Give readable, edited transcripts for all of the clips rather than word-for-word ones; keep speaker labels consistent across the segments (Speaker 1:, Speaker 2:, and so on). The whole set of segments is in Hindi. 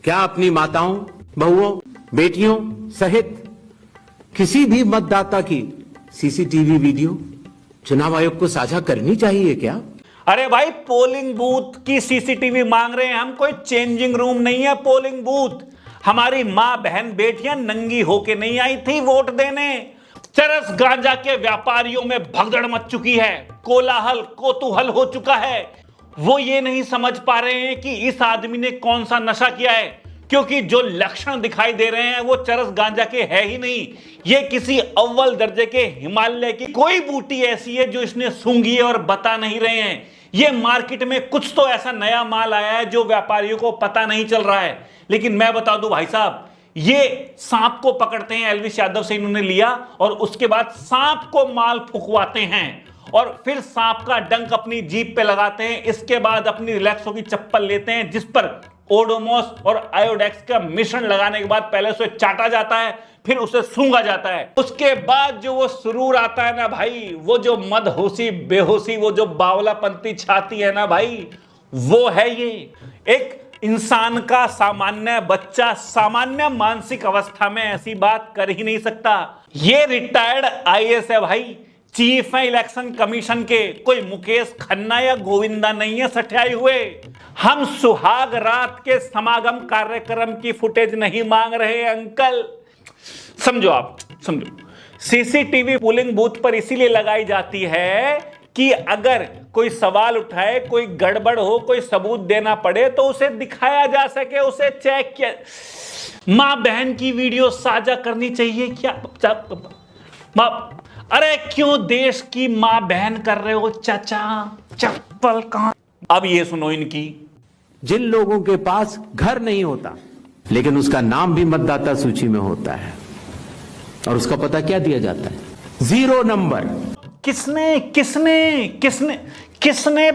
Speaker 1: क्या अपनी माताओं, बहुओं, बेटियों सहित किसी भी मतदाता की सीसीटीवी वीडियो चुनाव आयोग को साझा करनी चाहिए क्या?
Speaker 2: अरे भाई, पोलिंग बूथ की सीसीटीवी मांग रहे हैं हम, कोई चेंजिंग रूम नहीं है पोलिंग बूथ। हमारी मां बहन बेटियां नंगी होके नहीं आई थी वोट देने। चरस गांजा के व्यापारियों में भगदड़ मच चुकी है, कोलाहल कोतूहल हो चुका है। वो ये नहीं समझ पा रहे हैं कि इस आदमी ने कौन सा नशा किया है, क्योंकि जो लक्षण दिखाई दे रहे हैं वो चरस गांजा के है ही नहीं। ये किसी अव्वल दर्जे के हिमालय की कोई बूटी ऐसी है जो इसने सूंघी है और बता नहीं रहे हैं। ये मार्केट में कुछ तो ऐसा नया माल आया है जो व्यापारियों को पता नहीं चल रहा है। लेकिन मैं बता दूं भाई साहब, ये सांप को पकड़ते हैं, एल्विस यादव से इन्होंने लिया और उसके बाद सांप को माल फुकवाते हैं और फिर सांप का डंक अपनी जीप पे लगाते हैं। इसके बाद अपनी रिलैक्सो की चप्पल लेते हैं जिस पर ओडोमॉस और आयोडेक्स का मिश्रण लगाने के बाद पहले उसे चाटा जाता है, फिर उसे सूंघा जाता है। उसके बाद जो वो सुरूर आता है ना भाई, वो जो मदहोशी बेहोशी, वो जो बावलापंती छाती है ना भाई, वो है ये। एक इंसान का सामान्य बच्चा सामान्य मानसिक अवस्था में ऐसी बात कर ही नहीं सकता। ये रिटायर्ड आईएएस है भाई, चीफ है इलेक्शन कमीशन के, कोई मुकेश खन्ना या गोविंदा नहीं है सठियाए हुए। हम सुहाग रात के समागम कार्यक्रम की फुटेज नहीं मांग रहे अंकल, समझो आप, समझो। सीसीटीवी पोलिंग बूथ पर इसीलिए लगाई जाती है कि अगर कोई सवाल उठाए, कोई गड़बड़ हो, कोई सबूत देना पड़े तो उसे दिखाया जा सके, उसे चेक किया। मां बहन की वीडियो साझा करनी चाहिए क्या? अरे क्यों देश की मां बहन कर रहे हो चाचा? चप्पल कहां? अब ये सुनो इनकी।
Speaker 1: जिन लोगों के पास घर नहीं होता लेकिन उसका नाम भी मतदाता सूची में होता है और उसका पता क्या दिया जाता है? 0 नंबर।
Speaker 2: किसने किसने किसने किसने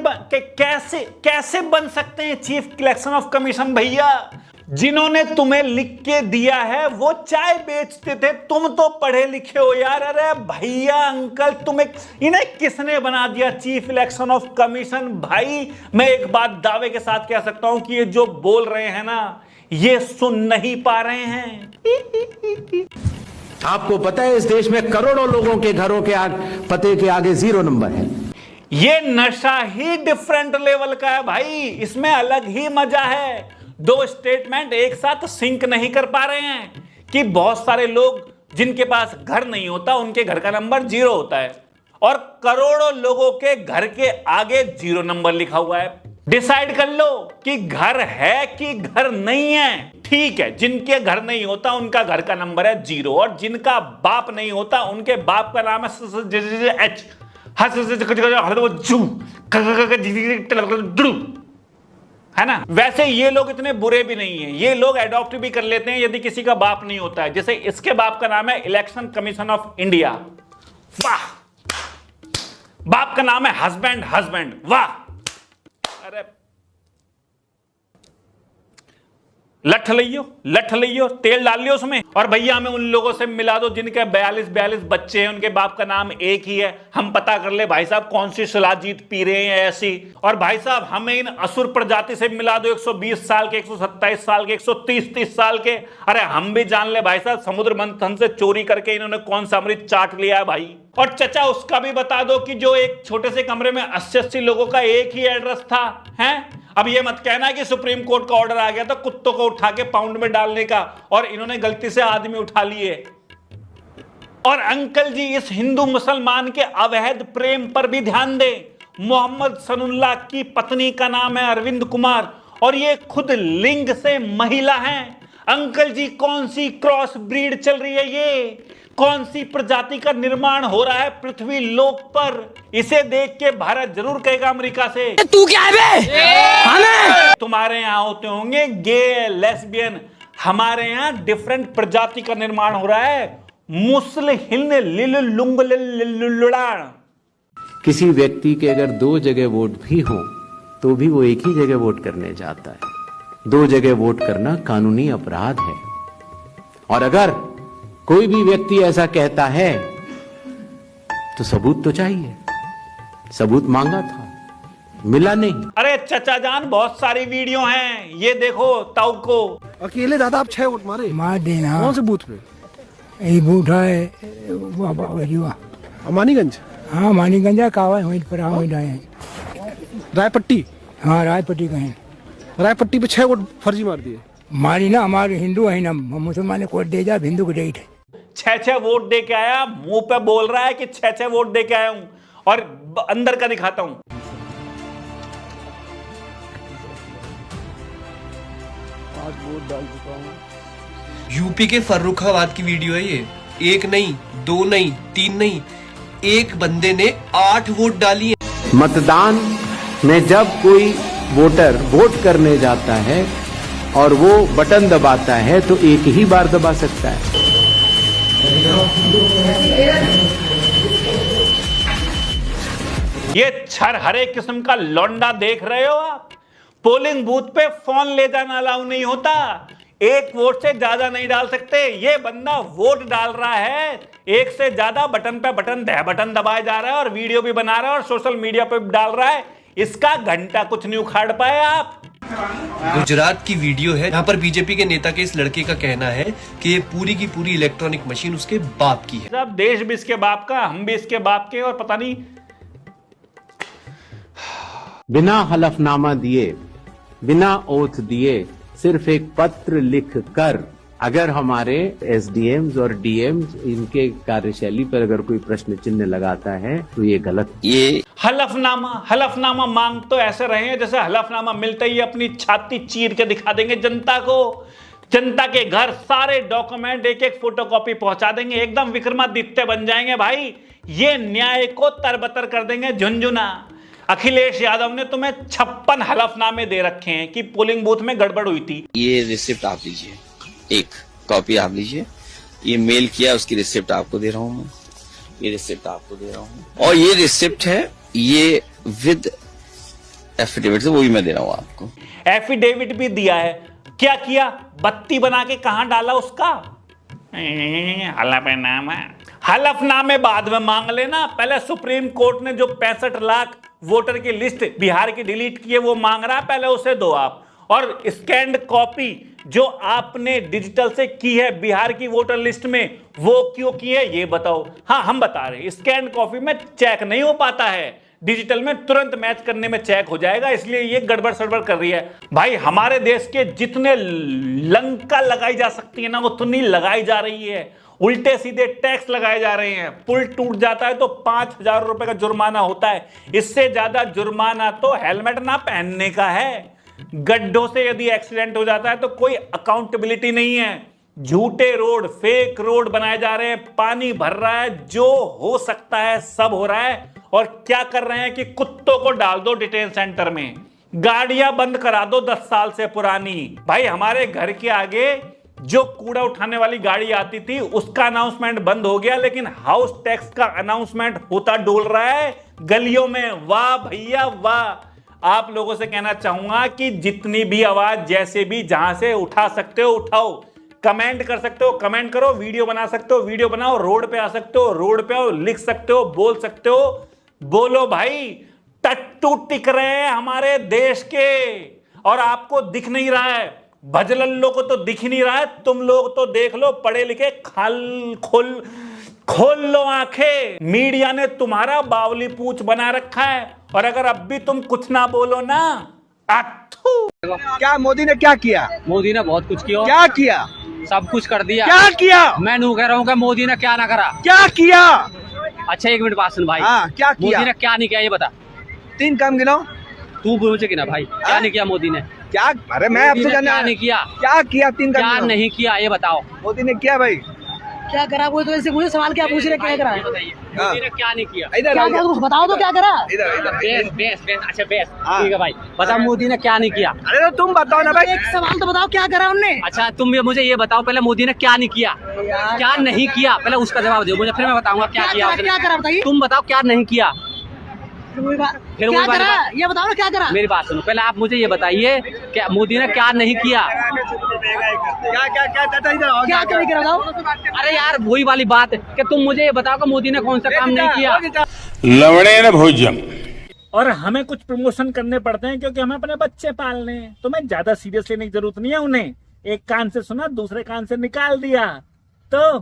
Speaker 2: कैसे बन सकते हैं चीफ इलेक्शन ऑफ कमीशन भैया? जिन्होंने तुम्हें लिख के दिया है वो चाय बेचते थे, तुम तो पढ़े लिखे हो यार। अरे भैया अंकल, तुम्हें इन्हें किसने बना दिया चीफ इलेक्शन ऑफ कमीशन? भाई मैं एक बात दावे के साथ कह सकता हूं कि ये जो बोल रहे हैं ना, ये सुन नहीं पा रहे हैं।
Speaker 1: आपको पता है इस देश में करोड़ों लोगों के घरों के पते के आगे 0 नंबर है।
Speaker 2: ये नशा ही डिफरेंट लेवल का है भाई, इसमें अलग ही मजा है। 2 स्टेटमेंट एक साथ सिंक नहीं कर पा रहे हैं कि बहुत सारे लोग जिनके पास घर नहीं होता उनके घर का नंबर 0 होता है और करोड़ों लोगों के घर के आगे 0 नंबर लिखा हुआ है। डिसाइड कर लो कि घर है कि घर नहीं है। ठीक है, जिनके घर नहीं होता उनका घर का नंबर है 0 और जिनका बाप नहीं होता उनके बाप का नाम है ना। वैसे ये लोग इतने बुरे भी नहीं हैं, ये लोग अडॉप्ट भी कर लेते हैं यदि किसी का बाप नहीं होता है। जैसे इसके बाप का नाम है इलेक्शन कमीशन ऑफ इंडिया, वाह। बाप का नाम है हस्बैंड, वाह। अरे लठ लियो, तेल डाल लियो उसमें। और भैया हमें उन लोगों से मिला दो जिनके 42 बच्चे हैं, उनके बाप का नाम एक ही है, हम पता कर ले भाई साहब कौन सी शिलाजीत पी रहे हैं ऐसी। और भाई साहब हमें इन असुर प्रजाति से मिला दो 120 साल के, 127 साल के, 130 साल के। अरे हम भी जान ले भाई साहब समुद्र मंथन से चोरी करके इन्होंने कौन सा अमृत चाट लिया है भाई। और चचा उसका भी बता दो कि जो एक छोटे से कमरे में 80 लोगों का एक ही एड्रेस था, हैं? अब ये मत कहना कि सुप्रीम कोर्ट का ऑर्डर आ गया था कुत्तों को उठा के पाउंड में डालने का और इन्होंने गलती से आदमी उठा लिए। और अंकल जी इस हिंदू मुसलमान के अवैध प्रेम पर भी ध्यान दें। मोहम्मद सनुल्लाह की पत्नी का नाम है अरविंद कुमार और ये खुद लिंग से महिला हैं। अंकल जी कौन सी क्रॉस ब्रीड चल रही है ये? कौन सी प्रजाति का निर्माण हो रहा है पृथ्वी लोक पर? इसे देख के भारत जरूर कहेगा अमेरिका से,
Speaker 3: तू क्या है बे?
Speaker 2: तुम्हारे यहां होते होंगे गे, लेस्बियन, हमारे यहां डिफरेंट प्रजाति का निर्माण हो रहा है। मुस्लिम लिलुलुंगलुलुलुड़ान।
Speaker 1: किसी व्यक्ति के अगर 2 जगह वोट भी हो तो भी वो एक ही जगह वोट करने जाता है। 2 जगह वोट करना कानूनी अपराध है। और अगर कोई भी व्यक्ति ऐसा कहता है तो सबूत तो चाहिए। सबूत मांगा था, मिला नहीं।
Speaker 2: अरे चचा जान, बहुत सारी वीडियो हैं, ये देखो ताऊ को।
Speaker 4: अकेले दादा आप 6 वोट मारे?
Speaker 3: मार देना।
Speaker 4: कौन से बूथ पे?
Speaker 3: यही बूथ है
Speaker 4: अमानीगंज।
Speaker 3: हाँ मानीगंज कावा वहीं पर
Speaker 4: रायपट्टी।
Speaker 3: हाँ रायपट्टी कहीं
Speaker 4: रायपट्टी पे 6 वोट फर्जी मार दिए।
Speaker 3: मारी ना, हमारे हिंदू है ना, मुसलमान ने कोट दे जा, हिंदू को डेट है।
Speaker 2: 6 वोट दे के आया, मुंह पे बोल रहा है कि 6 वोट दे के आया हूं, और अंदर का दिखाता हूं।
Speaker 4: आज वोट डाल चुका हूं।
Speaker 5: यूपी के फर्रुखाबाद की वीडियो है ये। 1 नहीं, 2 नहीं, 3 नहीं, एक बंदे ने 8 वोट डाली है।
Speaker 1: मतदान में जब कोई वोटर वोट करने जाता है और वो बटन दबाता है तो एक ही बार दबा सकता है।
Speaker 2: ये छरहरे किस्म का लौंडा देख रहे हो आप? पोलिंग बूथ पे फोन ले जाना अलाउ नहीं होता, 1 वोट से ज्यादा नहीं डाल सकते। ये बंदा वोट डाल रहा है, 1 से ज्यादा बटन पे बटन दबाया जा रहा है, और वीडियो भी बना रहा है और सोशल मीडिया पे भी डाल रहा है। इसका घंटा कुछ नहीं उखाड़ पाए आप।
Speaker 5: गुजरात की वीडियो है, यहाँ पर बीजेपी के नेता के इस लड़के का कहना है कि ये पूरी की पूरी इलेक्ट्रॉनिक मशीन उसके बाप की है।
Speaker 2: सब देश भी इसके बाप का, हम भी इसके बाप के, और पता नहीं।
Speaker 1: बिना हलफनामा दिए, बिना ओथ दिए, सिर्फ एक पत्र लिख कर अगर हमारे एसडीएम्स और डीएम्स इनके कार्यशैली पर अगर कोई प्रश्न चिन्ह लगाता है तो ये गलत। ये
Speaker 2: हलफनामा मांग तो ऐसे रहे हैं जैसे हलफनामा मिलते ही अपनी छाती चीर के दिखा देंगे जनता को। जनता के घर सारे डॉक्यूमेंट एक एक फोटोकॉपी पहुंचा देंगे, एकदम विक्रमादित्य बन जाएंगे भाई। ये न्याय को तरबतर कर देंगे झुंझुना। अखिलेश यादव ने तुम्हें 56 हलफनामे दे रखे हैं कि पोलिंग बूथ में गड़बड़ हुई थी।
Speaker 6: ये रिसिप्ट आप लीजिए, एक कॉपी आप लीजिए, ये मेल किया उसकी रिसिप्ट आपको दे रहा हूँ मैं, ये रिसिप्ट आपको दे रहा हूँ, और ये रिसिप्ट है, ये विद एफिडेविट से वो भी मैं दे रहा हूँ आपको।
Speaker 2: एफिडेविट भी दिया है। क्या किया? बत्ती बना के कहां डाला उसका? हलफनामे बाद में मांग लेना, पहले सुप्रीम कोर्ट ने जो 65 लाख वोटर की लिस्ट बिहार की डिलीट की है वो मांग रहा है, पहले उसे दो आप। और स्कैन्ड कॉपी जो आपने डिजिटल से की है बिहार की वोटर लिस्ट में, वो क्यों की है ये बताओ। हाँ हम बता रहे हैं, स्कैन्ड कॉपी में चेक नहीं हो पाता है, डिजिटल में तुरंत मैच करने में चेक हो जाएगा, इसलिए ये गड़बड़ सड़बड़ कर रही है। भाई हमारे देश के जितने लंका लगाई जा सकती है ना, उतनी लगाई जा रही है। उल्टे सीधे टैक्स लगाए जा रहे हैं। पुल टूट जाता है तो 5,000 रुपए का जुर्माना होता है, इससे ज्यादा जुर्माना तो हेलमेट ना पहनने का है। गड्ढों से यदि एक्सीडेंट हो जाता है तो कोई अकाउंटेबिलिटी नहीं है। झूठे रोड, फेक रोड बनाए जा रहे हैं, पानी भर रहा है, जो हो सकता है सब हो रहा है। और क्या कर रहे हैं कि कुत्तों को डाल दो डिटेन सेंटर में, गाड़ियां बंद करा दो 10 साल से पुरानी। भाई हमारे घर के आगे जो कूड़ा उठाने वाली गाड़ी आती थी उसका अनाउंसमेंट बंद हो गया, लेकिन हाउस टैक्स का अनाउंसमेंट होता डोल रहा है गलियों में। वाह भैया वाह। आप लोगों से कहना चाहूंगा कि जितनी भी आवाज जैसे भी जहां से उठा सकते हो उठाओ, कमेंट कर सकते हो कमेंट करो, वीडियो बना सकते हो वीडियो बनाओ, रोड पे आ सकते हो रोड पे आओ, लिख सकते हो बोल सकते हो बोलो। भाई टट्टू टिक रहे हैं हमारे देश के, और आपको दिख नहीं रहा है। भजलल्लो को तो दिख ही नहीं रहा है, तुम लोग तो देख लो, पढ़े लिखे, खोल लो आंखें। मीडिया ने तुम्हारा बावली पूंछ बना रखा है, और अगर अब भी तुम कुछ ना बोलो ना,
Speaker 4: क्या मोदी ने क्या किया?
Speaker 7: मोदी ने बहुत कुछ किया।
Speaker 4: क्या किया?
Speaker 7: सब कुछ कर दिया।
Speaker 4: क्या किया?
Speaker 7: मैं नू कह रहा हूँ कि मोदी ने क्या ना करा।
Speaker 4: क्या किया?
Speaker 7: अच्छा 1 मिनट बात सुन भाई।
Speaker 4: हाँ, क्या किया?
Speaker 7: मोदी ने क्या नहीं किया ये बता।
Speaker 4: 3 काम गिनाओ।
Speaker 7: तू मुझे गिना भाई, क्या नहीं किया मोदी ने?
Speaker 4: क्या? अरे मैं अब तो
Speaker 7: क्या नहीं किया?
Speaker 4: क्या किया? 3 काम
Speaker 7: क्या नहीं किया ये बताओ।
Speaker 4: मोदी ने किया भाई
Speaker 3: क्या करा? वो तो ऐसे मुझे सवाल क्या पूछ रहे, क्या करा?
Speaker 7: मोदी ने क्या नहीं किया?
Speaker 4: इधर
Speaker 3: क्या क्या बताओ तो क्या करा?
Speaker 7: बेस अच्छा बेस ठीक है भाई, बताओ मोदी ने क्या नहीं किया।
Speaker 4: अरे तो तुम बताओ ना भाई,
Speaker 3: एक सवाल तो बताओ क्या करा उनने।
Speaker 7: अच्छा तुम मुझे ये बताओ पहले, मोदी ने क्या नहीं किया, क्या नहीं किया, पहले उसका जवाब दो मुझे, फिर मैं बताऊंगा क्या किया।
Speaker 3: क्या करा बताइए।
Speaker 7: तुम बताओ क्या नहीं किया,
Speaker 3: फिर क्या करा ये बताओ ना, क्या करा?
Speaker 7: मेरी बात सुनो पहले, आप मुझे ये बताइए क्या मोदी ने क्या नहीं किया।
Speaker 4: क्या
Speaker 3: बताओ।
Speaker 7: अरे यार वही वाली बात है कि तुम मुझे ये बताओ कि मोदी ने कौन सा काम नहीं किया।
Speaker 8: लवणेन भोज्यम
Speaker 2: और हमें कुछ प्रमोशन करने पड़ते हैं क्योंकि हमें अपने बच्चे पालने हैं, तो मैं ज्यादा सीरियस लेने की जरूरत नहीं है उन्हें। एक कान से सुना दूसरे कान से निकाल दिया, तो